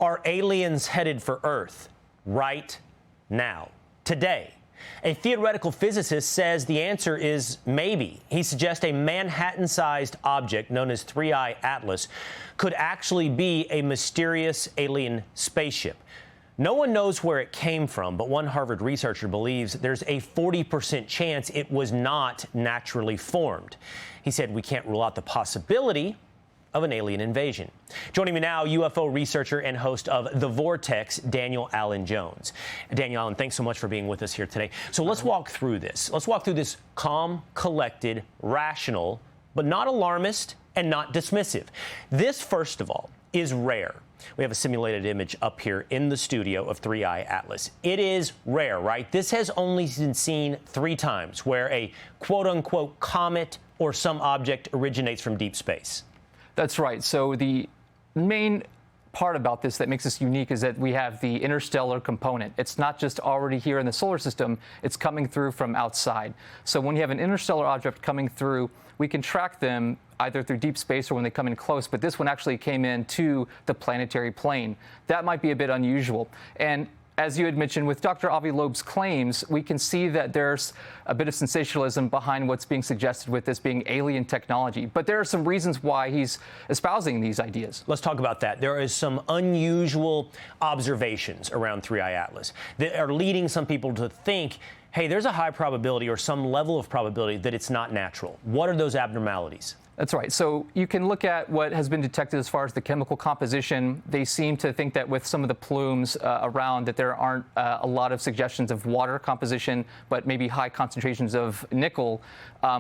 Are aliens headed for Earth right now, today? A theoretical physicist says the answer is maybe. He suggests a Manhattan-sized object known as 3I Atlas could actually be a mysterious alien spaceship. No one knows where it came from, but one Harvard researcher believes there's a 40% chance it was not naturally formed. He said we can't rule out the possibility of an alien invasion. Joining me now, UFO researcher and host of The Vortex, Daniel Allen Jones. Daniel Allen, thanks so much for being with us here today. So let's walk through this. Let's walk through this calm, collected, rational, but not alarmist and not dismissive. This, first of all, is rare. We have a simulated image up here in the studio of 3I Atlas. It is rare, right? This has only been seen 3 times where a quote-unquote comet or some object originates from deep space. That's right. So the main part about this that makes us unique is that we have the interstellar component. It's not just already here in the solar system, it's coming through from outside. So when you have an interstellar object coming through, we can track them either through deep space or when they come in close, but this one actually came into the planetary plane. That might be a bit unusual. And as you had mentioned, with Dr. Avi Loeb's claims, we can see that there's a bit of sensationalism behind what's being suggested with this being alien technology. But there are some reasons why he's espousing these ideas. Let's talk about that. There is some unusual observations around 3I Atlas that are leading some people to think, hey, there's a high probability or some level of probability that it's not natural. What are those abnormalities? That's right. So you can look at what has been detected as far as the chemical composition. They seem to think that with some of the plumes around that there aren't a lot of suggestions of water composition, but maybe high concentrations of nickel,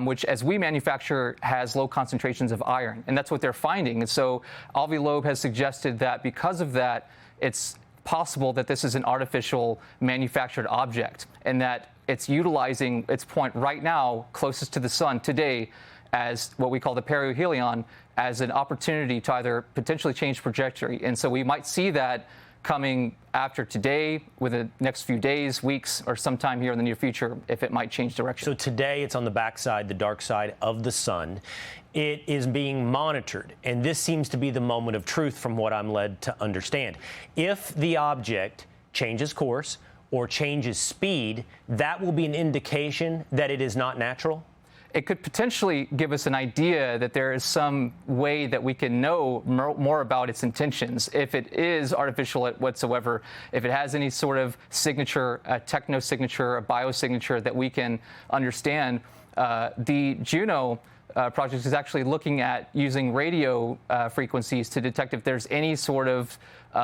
which as we manufacture has low concentrations of iron. And that's what they're finding. And so Avi Loeb has suggested that because of that, it's possible that this is an artificial manufactured object and that it's utilizing its point right now closest to the sun today as what we call the perihelion, as an opportunity to either potentially change trajectory. And so we might see that coming after today, within the next few days, weeks, or sometime here in the near future, if it might change direction. So today it's on the backside, the dark side of the sun. It is being monitored, and this seems to be the moment of truth from what I'm led to understand. If the object changes course or changes speed, that will be an indication that it is not natural? It could potentially give us an idea that there is some way that we can know more about its intentions. If it is artificial whatsoever, if it has any sort of signature, a techno-signature, a biosignature that we can understand. The Juno project is actually looking at using radio frequencies to detect if there's any sort of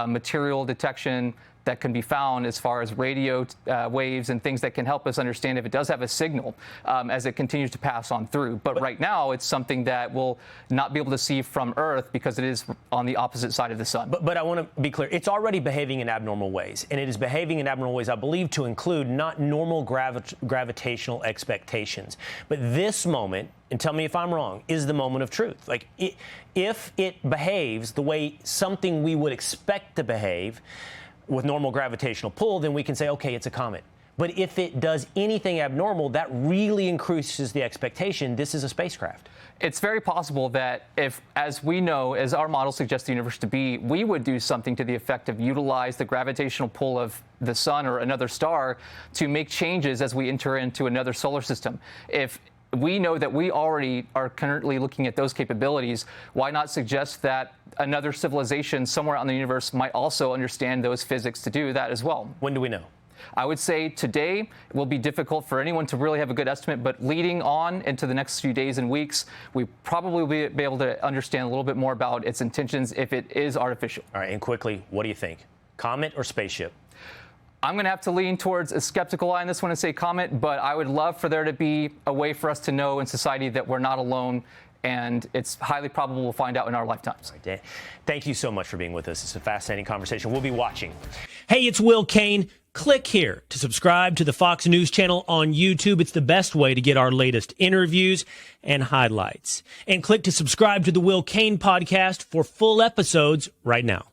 material detection that can be found as far as radio waves and things that can help us understand if it does have a signal as it continues to pass on through. But right now, it's something that we'll not be able to see from Earth because it is on the opposite side of the sun. But I want to be clear. It's already behaving in abnormal ways, and it is behaving in abnormal ways, I believe, to include not normal gravitational expectations. But this moment, and tell me if I'm wrong, is the moment of truth. Like, if it behaves the way something we would expect to behave, with normal gravitational pull, then we can say, okay, it's a comet. But if it does anything abnormal, that really increases the expectation this is a spacecraft. It's very possible that if, as we know, as our model suggests the universe to be, we would do something to the effect of utilize the gravitational pull of the sun or another star to make changes as we enter into another solar system. If we know that we already are currently looking at those capabilities, why not suggest that another civilization somewhere on the universe might also understand those physics to do that as well? When do we know? I would say today it will be difficult for anyone to really have a good estimate, but leading on into the next few days and weeks, we probably will be able to understand a little bit more about its intentions if it is artificial. All right, and quickly, what do you think? Comet or spaceship? I'm going to have to lean towards a skeptical eye on this one and say comet, but I would love for there to be a way for us to know in society that we're not alone, and it's highly probable we'll find out in our lifetimes. Right, thank you so much for being with us. It's a fascinating conversation. We'll be watching. Hey, it's Will Cain. Click here to subscribe to the Fox News channel on YouTube. It's the best way to get our latest interviews and highlights. And click to subscribe to the Will Cain podcast for full episodes right now.